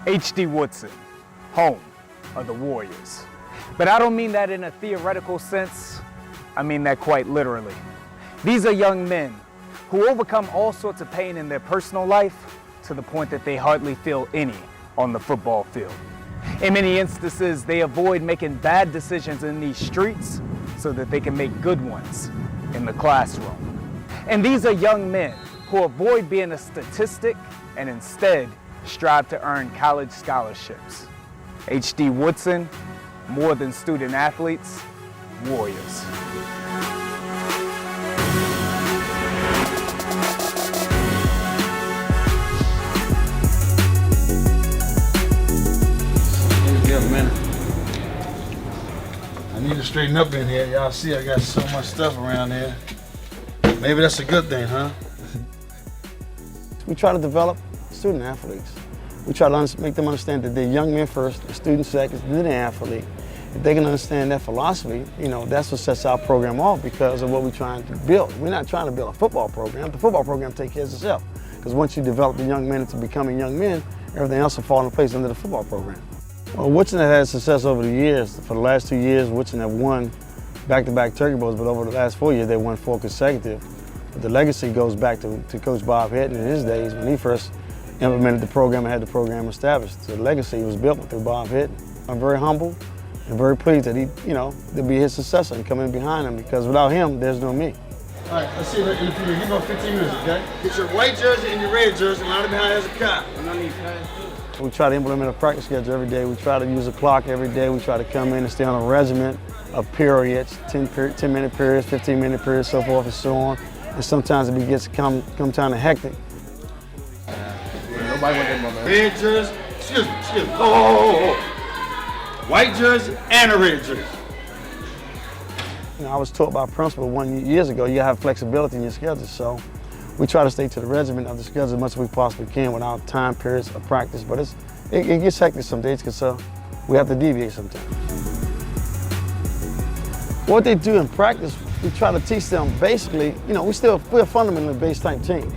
HD Woodson, home of the Warriors. But I don't mean that in a theoretical sense, I mean that quite literally. These are young men who overcome all sorts of pain in their personal life to the point that they hardly feel any on the football field. In many instances, they avoid making bad decisions in these streets so that they can make good ones in the classroom. And these are young men who avoid being a statistic and instead strive to earn college scholarships. HD Woodson, more than student athletes, Warriors. I need to straighten up in here. Y'all see I got so much stuff around here. Maybe that's a good thing, huh? We try to develop student athletes. We try to make them understand that they're young men first, the student second, then the athlete. If they can understand that philosophy, you know, that's what sets our program off because of what we're trying to build. We're not trying to build a football program. The football program takes care of itself. Because once you develop the young men into becoming young men, everything else will fall into place under the football program. Well, Woodson has had success over the years. For the last 2 years, Woodson have won back-to-back Turkey Bowls, but over the last 4 years, they won 4 consecutive. But the legacy goes back to Coach Bob Hitton in his days when he first implemented the program and had the program established. So the legacy was built through Bob Hitton. I'm very humble and very pleased that he, you know, to be his successor and come in behind him because without him, there's no me. All right, let's see if you give me 15 minutes, okay? Get your white jersey and your red jersey, line it behind as a cop. We try to implement a practice schedule every day. We try to use a clock every day. We try to come in and stay on a regiment of periods, 10-minute periods, 15-minute periods, so forth and so on. And sometimes it gets come time to hectic. Nobody want that, my man. Red jersey, excuse me. Oh. White jersey and a red jersey. You know, I was taught by a principal years ago, you gotta have flexibility in your schedule. So we try to stay to the regimen of the schedule as much as we possibly can without time periods of practice. But it gets hectic some days because we have to deviate sometimes. What they do in practice, we try to teach them basically, you know, we're a fundamentally based type team.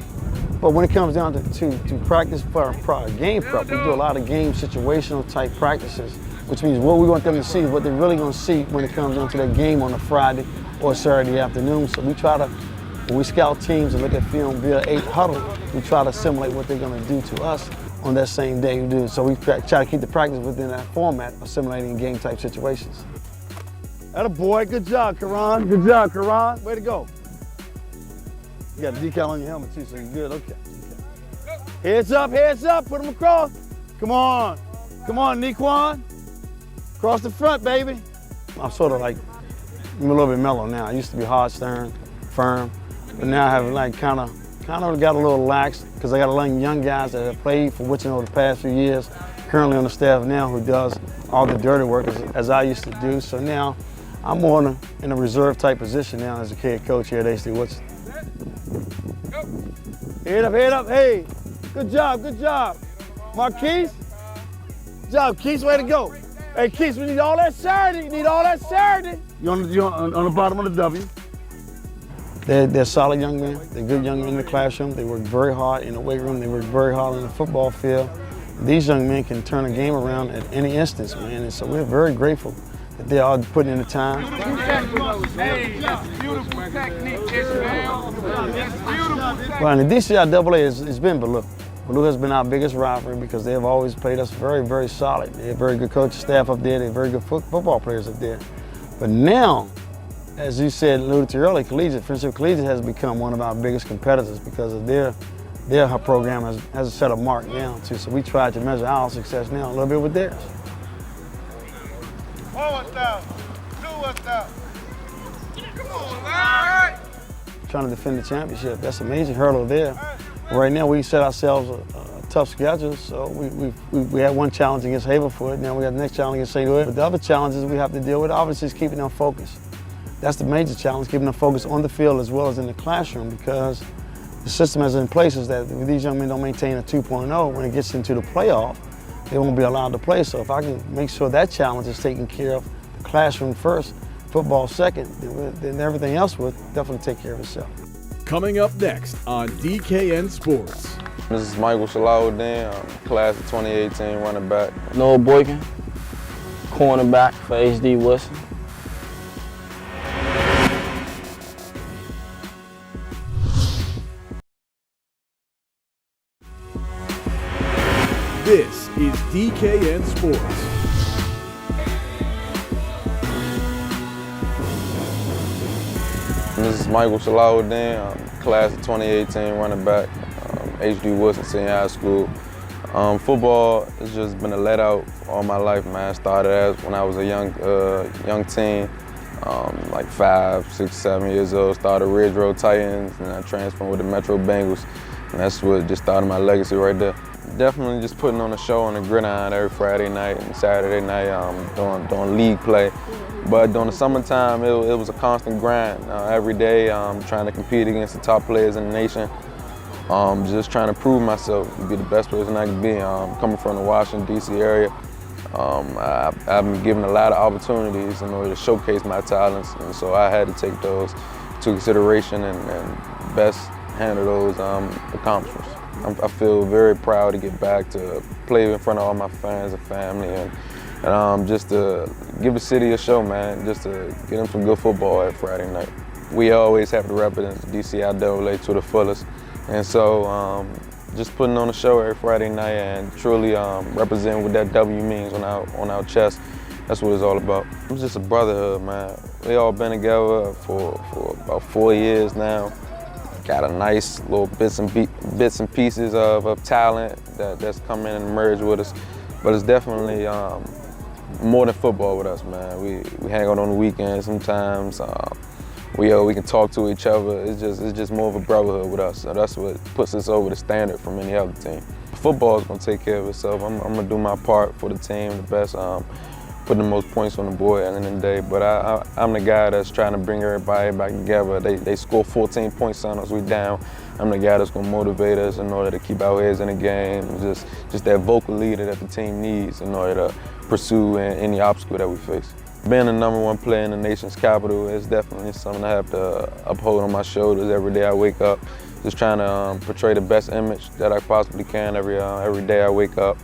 But when it comes down to practice for game prep, we do a lot of game situational type practices, which means what we want them to see is what they're really going to see when it comes down to that game on a Friday or Saturday afternoon. So we try to, when we scout teams and look at film via 8 huddle, we try to simulate what they're going to do to us on that same day we do. So we try to keep the practice within that format of simulating game type situations. Atta boy, good job, Karan. Good job, Karan. Way to go. You got a decal on your helmet too, so you're good. Okay. Heads up, put them across. Come on, Nequan. Across the front, baby. I'm sort of like, I'm a little bit mellow now. I used to be hard, stern, firm, but now I have like kind of got a little lax because I got a lot of young guys that have played for Woodson over the past few years, currently on the staff now who does all the dirty work as I used to do. So now I'm more in a reserve type position now as a head coach here at HD Woodson. Head up, hey. Good job. Marquise, good job, Keith, way to go. Hey, Keith, we need all that Saturday. You're on the bottom of the W. They're solid young men. They're good young men in the classroom. They work very hard in the weight room. They work very hard on the football field. These young men can turn a game around at any instance, man. And so we're very grateful that they're all putting in the time. Hey, that's beautiful technique, Ishmael. That's beautiful. Well, in the DCIAA, it's been Baloo. Baloo has been our biggest rivalry because they have always played us very, very solid. They have very good coaching staff up there. They have very good football players up there. But now, as you said, alluded to earlier, Friendship Collegiate has become one of our biggest competitors because of their program has a set of mark now too. So we try to measure our success now a little bit with theirs. Forward down, two down. Come on, man. Trying to defend the championship, that's a major hurdle there. Right now we set ourselves a tough schedule, so we had one challenge against Haverford, now we got the next challenge against St. Louis. But the other challenges we have to deal with, obviously, is keeping them focused. That's the major challenge, keeping them focused on the field as well as in the classroom, because the system is in place is that if these young men don't maintain a 2.0, when it gets into the playoff, they won't be allowed to play. So if I can make sure that challenge is taken care of, the classroom first, football second, then everything else will definitely take care of itself. Coming up next on DKN Sports. This is Michael Salahuddin, class of 2018 running back. Noah Boykin, cornerback for HD Woodson. This is DKN Sports. This is Michael Salahuddin, class of 2018 running back, HD Woodson High School. Football has just been a let out all my life, man. Started as when I was a young teen, like 5, 6, 7 years old. Started Ridge Road Titans, and I transferred with the Metro Bengals, and that's what just started my legacy right there. Definitely just putting on a show on the gridiron every Friday night and Saturday night, doing league play. But during the summertime, it was a constant grind. Every day, trying to compete against the top players in the nation. Just trying to prove myself to be the best person I can be. Coming from the Washington, D.C. area, I've been given a lot of opportunities in order to showcase my talents, and so I had to take those to consideration and best handle those accomplishments. I feel very proud to get back to play in front of all my fans and family, and just to give the city a show, man, just to get them some good football every Friday night. We always have to represent the DCIAA to the fullest, and so just putting on a show every Friday night and truly representing what that W means on our chest, that's what it's all about. It's just a brotherhood, man. We all been together for about 4 years now. Got a nice little bits and pieces of talent that's come in and emerged with us, but it's definitely more than football with us, man. We hang out on the weekends sometimes. We can talk to each other. It's just more of a brotherhood with us. So that's what puts us over the standard from any other team. Football is gonna take care of itself. I'm gonna do my part for the team, the best. Putting the most points on the board at the end of the day. But I'm the guy that's trying to bring everybody back together. They score 14 points on us, we down. I'm the guy that's gonna motivate us in order to keep our heads in the game. Just that vocal leader that the team needs in order to pursue any obstacle that we face. Being the #1 player in the nation's capital is definitely something I have to uphold on my shoulders every day I wake up. Just trying to portray the best image that I possibly can every day I wake up.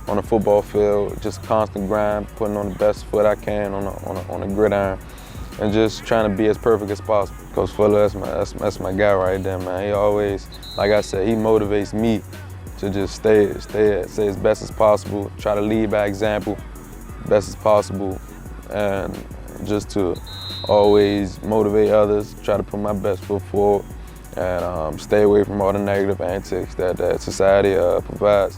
On the football field, just constant grind, putting on the best foot I can on a gridiron, and just trying to be as perfect as possible. Coach Fuller, that's my guy right there, man. He always, like I said, he motivates me to just stay as best as possible, try to lead by example, best as possible, and just to always motivate others, try to put my best foot forward, and stay away from all the negative antics that society provides.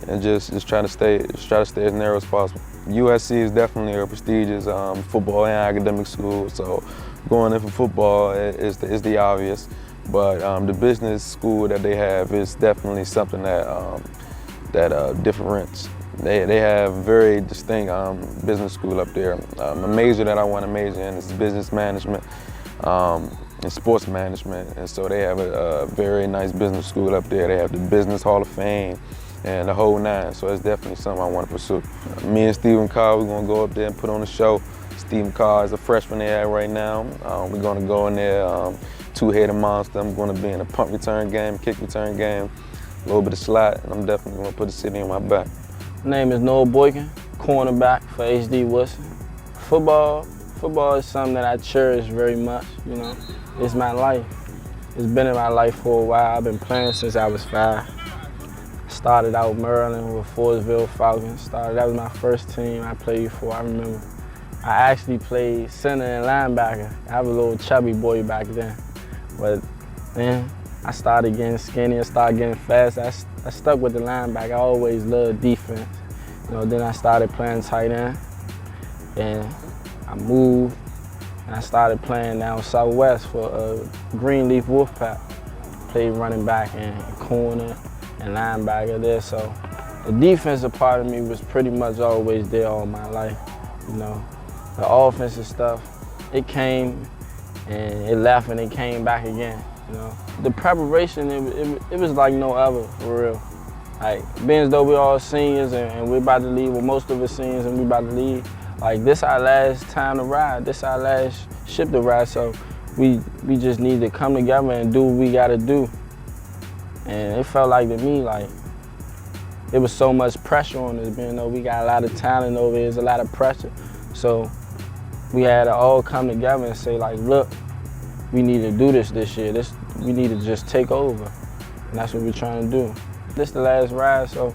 And just try to stay as narrow as possible. USC is definitely a prestigious football and academic school, so going in for football is the obvious. But the business school that they have is definitely something that differentiates. They have very distinct business school up there. A major that I want to major in is business management and sports management, and so they have a very nice business school up there. They have the Business Hall of Fame and the whole nine, so it's definitely something I want to pursue. Me and Stephen Carr, we're going to go up there and put on a show. Stephen Carr is a freshman they have right now. We're going to go in there, two-headed monster. I'm going to be in a punt return game, kick return game, a little bit of slot, and I'm definitely going to put the city on my back. My name is Noah Boykin, cornerback for HD Woodson. Football is something that I cherish very much, you know. It's my life. It's been in my life for a while. I've been playing since I was 5. Started out Maryland with Forestville Falcons. That was my first team I played for, I remember. I actually played center and linebacker. I was a little chubby boy back then. But then I started getting skinny, I started getting fast. I stuck with the linebacker. I always loved defense. You know, then I started playing tight end, and I moved, and I started playing down Southwest for Greenleaf Wolfpack. Played running back and corner and linebacker there, so the defensive part of me was pretty much always there all my life, you know. The offensive stuff, it came and it left and it came back again, you know. The preparation, it was like no other, for real. Like, being as though we're all seniors and we're about to leave, well, most of us seniors and we're about to leave, like, this our last time to ride, this our last ship to ride, so we just need to come together and do what we gotta do. And it felt like to me, like, it was so much pressure on us, you know, we got a lot of talent over here, there's a lot of pressure. So we had to all come together and say, like, look, we need to do this year. We need to just take over. And that's what we're trying to do. This is the last ride, so,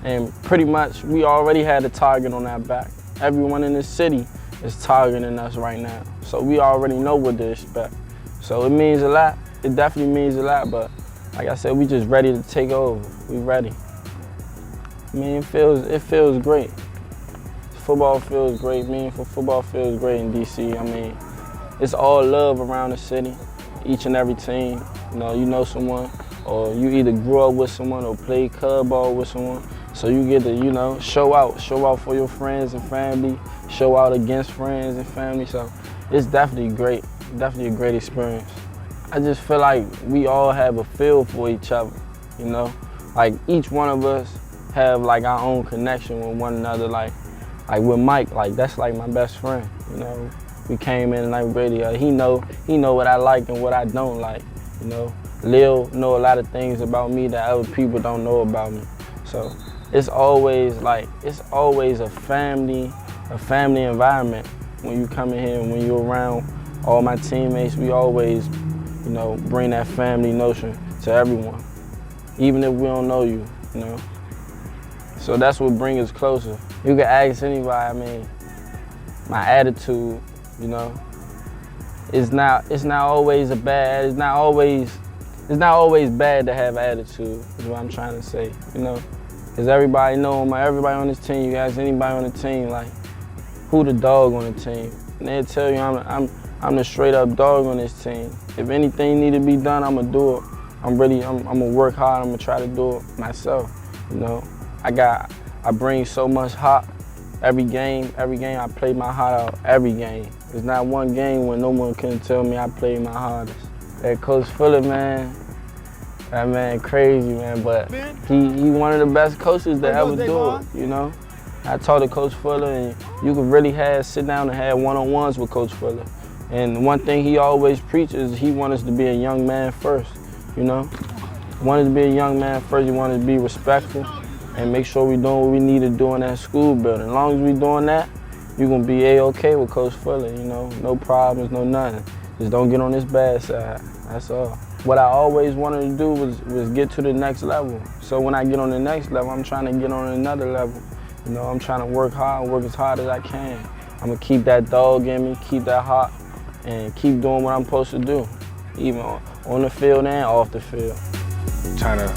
and pretty much we already had a target on our back. Everyone in the city is targeting us right now. So we already know what to expect. So it means a lot. It definitely means a lot, but like I said, we just ready to take over. We ready. I mean, it feels great. Football feels great. Meaningful football feels great in DC. I mean, it's all love around the city. Each and every team, you know someone, or you either grew up with someone or played club ball with someone. So you get to, you know, show out for your friends and family, show out against friends and family. So it's definitely great, definitely a great experience. I just feel like we all have a feel for each other, you know? Like each one of us have like our own connection with one another. Like with Mike, like that's like my best friend, you know? We came in ninth grade together. He know what I like and what I don't like, you know? Lil know a lot of things about me that other people don't know about me. So it's always a family environment when you come in here and when you're around all my teammates. We always, you know, bring that family notion to everyone, even if we don't know you, you know. So that's what brings us closer. You can ask anybody. I mean, my attitude, you know, it's not always bad to have attitude, is what I'm trying to say, you know. Because everybody on this team, you ask anybody on the team, like, who the dog on the team? And they'll tell you I'm the straight up dog on this team. If anything need to be done, I'm gonna do it. I'm gonna work hard, I'm gonna try to do it myself, you know. I bring so much heart every game I play my heart out, every game. There's not one game when no one can tell me I played my hardest. That Coach Fuller, man, that man crazy, man, but he one of the best coaches that ever do it, you know? I talked to Coach Fuller, and you could really sit down and have one-on-ones with Coach Fuller. And one thing he always preaches, he wants us to be a young man first, you know? He wanted to be a young man first, he wanted to be respectful and make sure we're doing what we need to do in that school building. As long as we're doing that, you're gonna be A-okay with Coach Fuller, you know? No problems, no nothing. Just don't get on this bad side, that's all. What I always wanted to do was get to the next level. So when I get on the next level, I'm trying to get on another level. You know, I'm trying to work hard, work as hard as I can. I'm gonna keep that dog in me, keep that heart, and keep doing what I'm supposed to do, even on the field and off the field. Trying to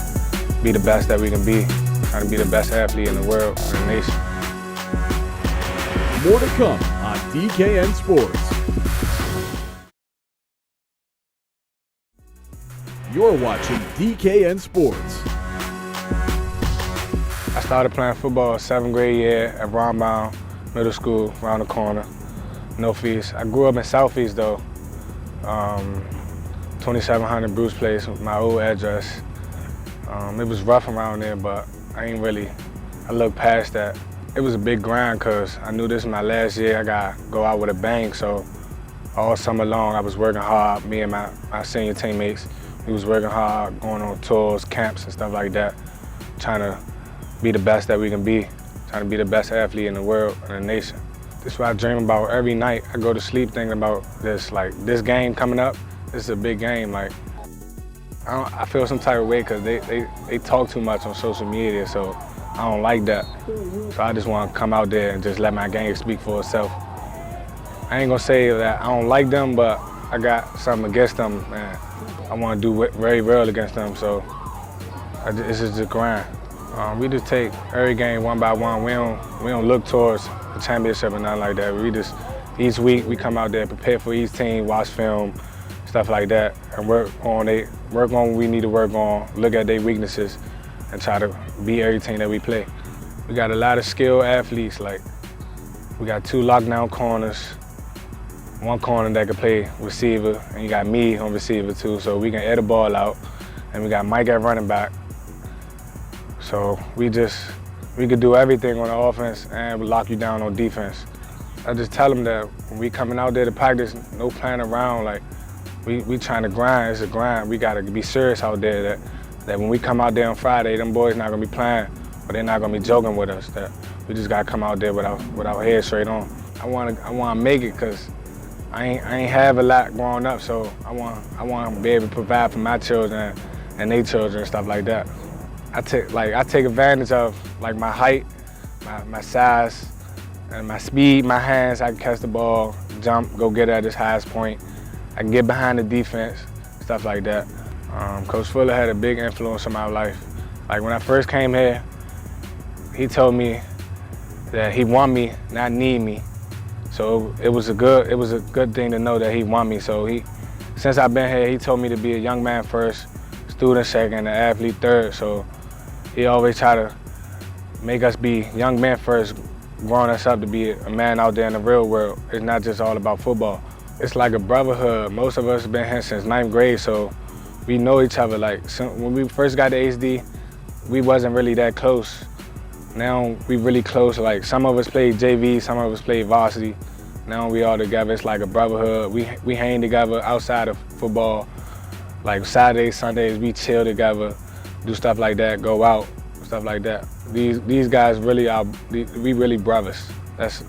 be the best that we can be, trying to be the best athlete in the world, in the nation. More to come on DKN Sports. You're watching DKN Sports. I started playing football 7th grade year at Brownbound Middle School, around the corner, Northeast. I grew up in Southeast though, 2700 Bruce Place, my old address. It was rough around there, but I looked past that. It was a big grind because I knew this was my last year. I got to go out with a bang, so all summer long I was working hard. Me and my senior teammates, we was working hard, going on tours, camps and stuff like that, trying to be the best that we can be, trying to be the best athlete in the world and the nation. This is what I dream about every night. I go to sleep thinking about this, like this game coming up. This is a big game. Like I feel some type of way because they talk too much on social media, so I don't like that. So I just want to come out there and just let my game speak for itself. I ain't gonna say that I don't like them, but I got something against them, and I want to do very well against them. So this is the grind. We just take every game one by one. We don't look towards the championship or nothing like that. We just, each week we come out there, prepare for each team, watch film, stuff like that, and work on what we need to work on, look at their weaknesses, and try to beat every team that we play. We got a lot of skilled athletes. Like we got 2 lockdown corners, 1 corner that can play receiver, and you got me on receiver too, so we can air the ball out, and we got Mike at running back. So we could do everything on the offense and lock you down on defense. I just tell them that when we coming out there to practice, no playing around. Like we trying to grind. It's a grind. We gotta be serious out there. That that when we come out there on Friday, them boys not gonna be playing, or they're not gonna be joking with us. That we just gotta come out there with our head straight on. I wanna make it, cause I ain't have a lot growing up, so I want to be able to provide for my children and their children and stuff like that. I take advantage of like my height, my size, and my speed, my hands. I can catch the ball, jump, go get it at its highest point. I can get behind the defense, stuff like that. Coach Fuller had a big influence on my life. Like when I first came here, he told me that he want me, not need me. So it was a good thing to know that he want me. So since I've been here, he told me to be a young man first, student second, and athlete third. So he always try to make us be young men first, growing us up to be a man out there in the real world. It's not just all about football. It's like a brotherhood. Most of us have been here since 9th grade, so we know each other. Like when we first got to HD, we wasn't really that close. Now we really close. Like some of us played JV, some of us played varsity. Now we all together. It's like a brotherhood. We hang together outside of football. Like Saturdays, Sundays, we chill together, do stuff like that, go out, stuff like that. These guys really are. We really brothers. That's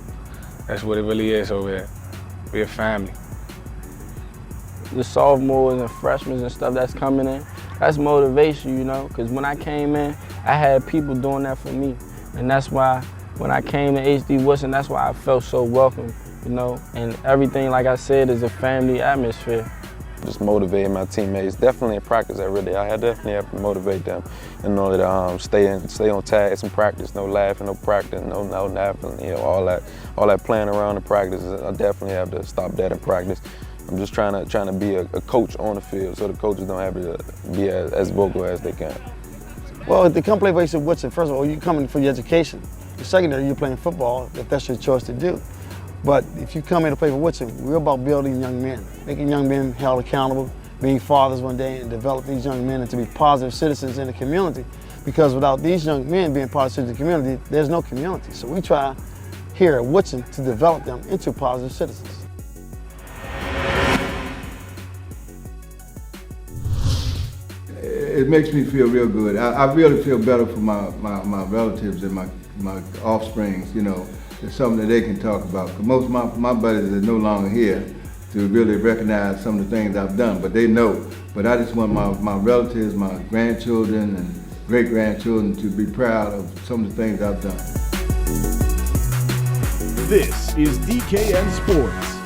what it really is over here. We're a family. The sophomores and freshmen and stuff that's coming in, that's motivation, you know, because when I came in, I had people doing that for me. And that's why when I came to HD Woodson, that's why I felt so welcome, you know, and everything, like I said, is a family atmosphere. Just motivating my teammates. Definitely in practice every day. I definitely have to motivate them in order to stay on task in practice. No laughing, no practice, no napping, you know, all that playing around in practice. I definitely have to stop that in practice. I'm just trying to be a coach on the field, so the coaches don't have to be as vocal as they can. Well, if they come play for HD Woodson, first of all, you're coming for your education. The secondary, you're playing football, if that's your choice to do. But if you come here to play for Woodson, we're about building young men, making young men held accountable, being fathers one day, and develop these young men into be positive citizens in the community. Because without these young men being positive citizens in the community, there's no community. So we try here at Woodson to develop them into positive citizens. It makes me feel real good. I really feel better for my relatives and my offsprings, you know. It's something that they can talk about. Because most of my buddies are no longer here to really recognize some of the things I've done, but they know. But I just want my relatives, my grandchildren and great-grandchildren to be proud of some of the things I've done. This is DKN Sports.